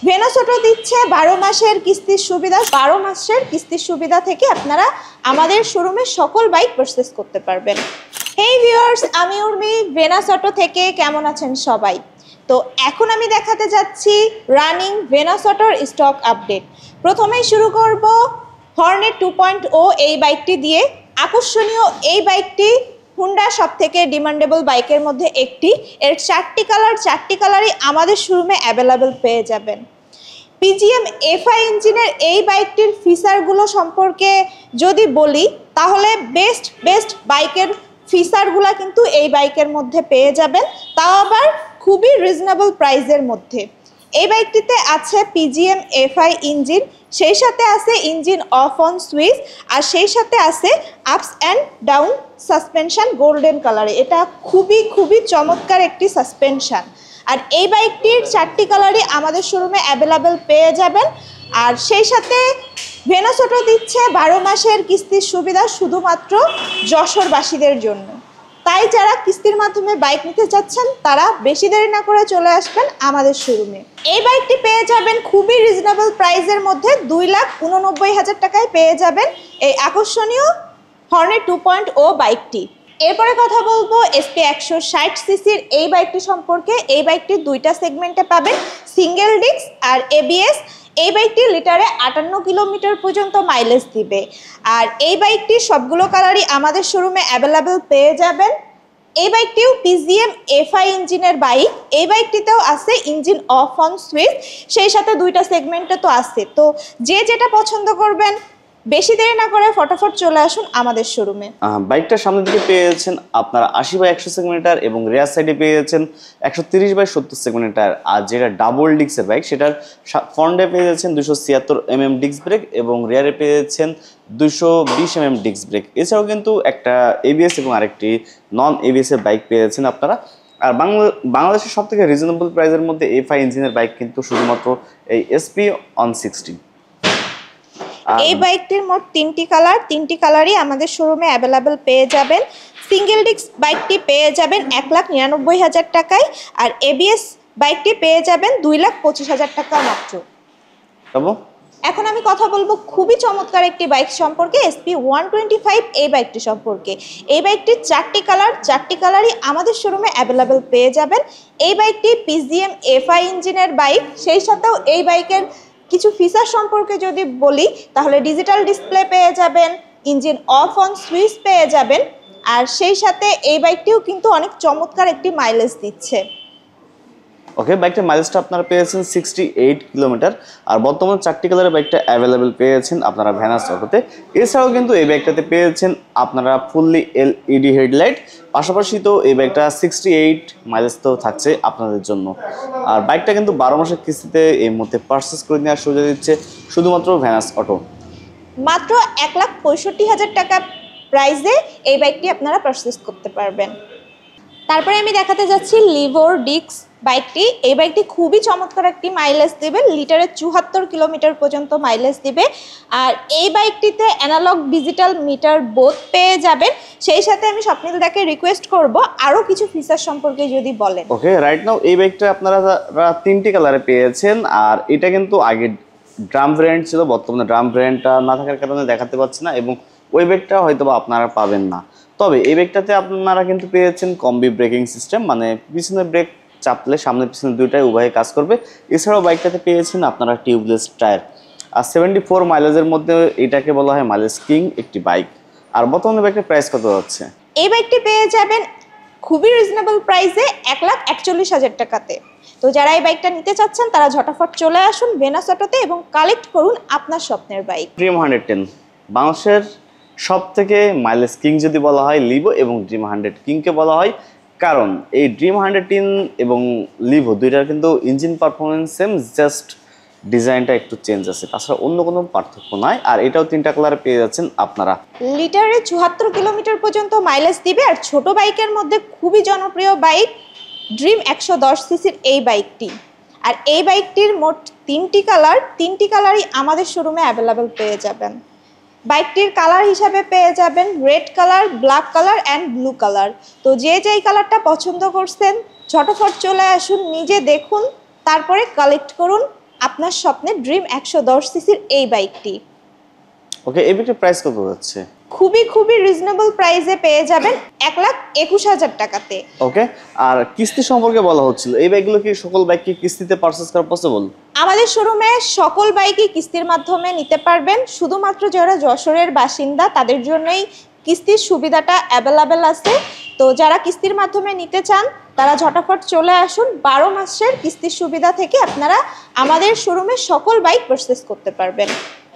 Venous auto দিচ্ছে 12 মাসের কিস্তির সুবিধা। 12 মাসের কিস্তির সুবিধা থেকে আপনারা আমাদের শোরুমে সকল বাইক পারচেজ করতে পারবেন। হেই ভিউয়ার্স, আমি উর্মি ভেনাস অটো থেকে। কেমন আছেন সবাই? তো এখন আমি দেখাতে যাচ্ছি রানিং ভেনাস অটোর স্টক আপডেট। প্রথমেই শুরু করব হর্নেট 2.0 এই বাইকটি দিয়ে। আকর্ষণীয় এই বাইকটি হুন্ডা সবথেকে ডিমান্ডেবল বাইকের মধ্যে একটি। এর 4টি কালারই আমাদের শোরুমে অ্যাভেলেবেল পেয়ে যাবেন। পিজিএম এফআই ইঞ্জিনের এই বাইকটির ফিচারগুলো সম্পর্কে যদি বলি তাহলে বেস্ট বাইকের ফিচারগুলো কিন্তু এই বাইকের মধ্যে পেয়ে যাবেন, তাও আবার খুবই রিজনেবল প্রাইসের মধ্যে। এই বাইকটিতে আছে পিজিএম এফআই ইঞ্জিন, সেই সাথে আছে ইঞ্জিন অফ অন সুইচ, আর সেই সাথে আছে ups and down suspension golden কালারে। এটা খুবই চমৎকার একটি সাসপেনশন। আর এই বাইকটির 4টি কালারই আমাদের শোরুমে অ্যাভেলেবেল পেয়ে যাবেন। আর সেই সাথে ভেনাস অটো দিচ্ছে 12 মাসের কিস্তির সুবিধা শুধুমাত্র যশোরবাসীদের জন্য। তাই যারা কিস্তির মাধ্যমে বাইক নিতে চাচ্ছেন তারা বেশি দেরি না করে চলে আসবেন আমাদের শোরুমে। এই বাইকটি পেয়ে যাবেন খুবই রিজনেবল প্রাইসের মধ্যে। 2,89,000 টাকায় পেয়ে যাবেন এই আকর্ষণীয় হর্নেট 2.0 বাইকটি। এরপরে কথা বলবো এসপি 160 সিসির এই বাইকটি সম্পর্কে। এই বাইকটি 2টা সেগমেন্টে পাবেন, সিঙ্গেল ডিস্ক আর এবিএস। এই বাইকটি লিটারে 58 কিলোমিটার পর্যন্ত মাইলেজ দিবে। আর এই বাইকটির সবগুলো কালারই আমাদের শোরুমে অ্যাভেলেবেল পেয়ে যাবেন। এই বাইকটিও পিজিএম এফআই ইঞ্জিনের বাইক। এই বাইকটিতেও আছে ইঞ্জিন অফ অন সুইচ, সেই সাথে 2টা সেগমেন্টে তো আছে। তো যে যেটা পছন্দ করবেন বেশি দেরি না করে ফটাফট চলে আসুন আমাদের শোরুমে। বাইকটার সামনের দিকে পেয়ে যাচ্ছেন আপনারা 80/100 সেগমেন্টার এবং রিয়ার সাইডে পেয়ে যাচ্ছেন 130/70 সেগমেন্টার। আর যেটা ডাবল ডিস্কের বাইক সেটার ফ্রন্টে পেয়ে যাচ্ছেন 276 mm ডিস্ক ব্রেক এবং রিয়ারে পেয়ে যাচ্ছেন 220 mm ডিস্ক ব্রেক। এছাড়াও কিন্তু একটা এবিএস এবং আরেকটি নন এবিএস এর বাইক পেয়ে যাচ্ছেন আপনারা। আর বাংলাদেশের সব থেকে রিজনেবল প্রাইসের মধ্যে এফআই ইঞ্জিনের বাইক কিন্তু শুধুমাত্র এই এসপি 160। এই বাইকটির মোট 3টি কালারই আমাদের শোরুমে অ্যাভেলেবেল পেয়ে যাবেন। সিঙ্গেল ডিস্ক বাইকটি পেয়ে যাবেন 1,99,000 টাকায়, আর এবিএস বাইকটি পেয়ে যাবেন 2,25,000 টাকা মাত্র। এখন আমি কথা বলবো খুবই চমৎকার একটি বাইক সম্পর্কে, এসপি 125 এই বাইকটি সম্পর্কে। এই বাইকটির 4টি কালারই আমাদের শোরুমে অ্যাভেলেবেল পেয়ে যাবেন। এই বাইকটি পিজিএম এফআই ইঞ্জিনের বাইক। সেই সাথেও এই বাইকের কিছু ফিচার সম্পর্কে যদি বলি তাহলে ডিজিটাল ডিসপ্লে পেয়ে যাবেন, ইঞ্জিন অফ অন সুইচ পেয়ে যাবেন, আর সেই সাথে এই বাইকটিও কিন্তু অনেক চমৎকার একটি মাইলেজ দিচ্ছে। ওকে, বাইকটার মাইলেজটা আপনারা পেয়েছেন 68 কিলোমিটার। আর বর্তমানে 4টি কালারের বাইকটা অ্যাভেলেবেল পেয়েছেন আপনারা ভেনাস অটোতে। এছাড়াও কিন্তু এই বাইকটাতে পেয়েছেন আপনারা ফুললি এলইডি হেডলাইট। পাশাপাশি তো এই বাইকটা 68 মাইলেজ তো থাকছে আপনাদের জন্য। আর বাইকটা কিন্তু 12 মাসের কিস্তিতে এই মুহূর্তে পারচেস করে নেওয়ার সুযোগ দিচ্ছে শুধুমাত্র ভেনাস অটো। মাত্র 1,65,000 টাকা প্রাইসে এই বাইকটি আপনারা পারচেস করতে পারবেন। তারপরে আমি দেখাতে যাচ্ছি লিভোর ডিক্স বাইকটি। এই বাইকটি খুবই চমৎকার একটি মাইলেজ দেবে, লিটারে 74 কিলোমিটার পর্যন্ত মাইলেজ দিবে। আর এই বাইকটিতে অ্যানালগ ডিজিটাল মিটার বোথ পেয়ে যাবেন। সেই সাথে আমি স্বপ্নিলদাকে রিকোয়েস্ট করব আরও কিছু ফিচার সম্পর্কে যদি বলেন। ওকে, রাইট নাও এই বাইকটা আপনারা 3টি কালারে পেয়েছেন। আর এটা কিন্তু আগে ড্রাম ভ্যারিয়েন্ট ছিল, বর্তমানে ড্রাম ভ্যারিয়েন্টটা না থাকার কারণে দেখাতে পাচ্ছি না, এবং ওই বাইকটা হয়তো বা আপনারা পাবেন না। তবে এই বাইকটাতে আপনারা কিন্তু পেয়েছেন কম্বি ব্রেকিং সিস্টেম, মানে পিছনে ব্রেক চাপলে সামনে পিছনে দুইটাই উভয়ে কাজ করবে। এছাড়াও বাইকটাতে পেয়েছেন আপনারা টিউবলেস টায়ার। আর 74 মাইলেজের মধ্যে এটাকে বলা হয় মাইলেজ কিং একটি বাইক। আর বর্তমানে বাইকটার প্রাইস কত যাচ্ছে? এই বাইকটি পেয়ে যাবেন খুবই রিজনেবল প্রাইসে 1,41,000 টাকাতে। তো যারা এই বাইকটা নিতে চাচ্ছেন তারা ঝটাফট চলে আসুন ভেনাস অটোতে এবং কালেক্ট করুন আপনার স্বপ্নের বাইক। ড্রিম 110 বাংলাদেশের সব থেকে মাইলেজ কিং যদি বলা হয় লিভো এবং ড্রিম 100 কিংকে বলা হয়, কারণ এই ড্রিম 110 এবং লিভো দুইটার কিন্তু ইঞ্জিন পারফরমেন্স সেম, জাস্ট ডিজাইনটা একটু চেঞ্জ আছে, তাছাড়া অন্য কোনো পার্থক্য নাই। আর এটাও 3টা কালারে পেয়ে যাচ্ছেন আপনারা। লিটারে 74 কিলোমিটার পর্যন্ত মাইলেজ দিবে। আর ছোট বাইকের মধ্যে খুবই জনপ্রিয় বাইক ড্রিম 110 সিসির এই বাইকটি। আর এই বাইকটির মোট 3টি কালারই আমাদের শোরুমে অ্যাভেলেবেল পেয়ে যাবেন। বাইকটির কালার হিসাবে পেয়ে যাবেন red colour, black colour and blue colour. তো যে যেই কালারটা পছন্দ করছেন ঝটফট চলে আসুন, নিজে দেখুন, তারপরে কালেক্ট করুন আপনার স্বপ্নের ড্রিম 110 সিসির এই বাইকটি। ওকে, এই বাইকটার প্রাইস কত যাচ্ছে? খুবই রিজনেবল প্রাইসে পেয়ে যাবেন 1,21,000 টাকাতে। ওকে, আর কিস্তি সম্পর্কে বলা হচ্ছিল, এই বাইকগুলো কি সকল বাইক কি কিস্তিতে পারচেজ করা পসিবল? আমাদের শোরুমে সকল বাইকই কিস্তির মাধ্যমে নিতে পারবেন, শুধুমাত্র যারা যশোরের বাসিন্দা তাদের জন্যই কিস্তির সুবিধাটা অ্যাভেলেবেল আছে। তো যারা কিস্তির মাধ্যমে নিতে চান তারা ঝটাফট চলে আসুন। 12 মাসের কিস্তির সুবিধা থেকে আপনারা আমাদের শোরুমে সকল বাইক পারচেজ করতে পারবেন।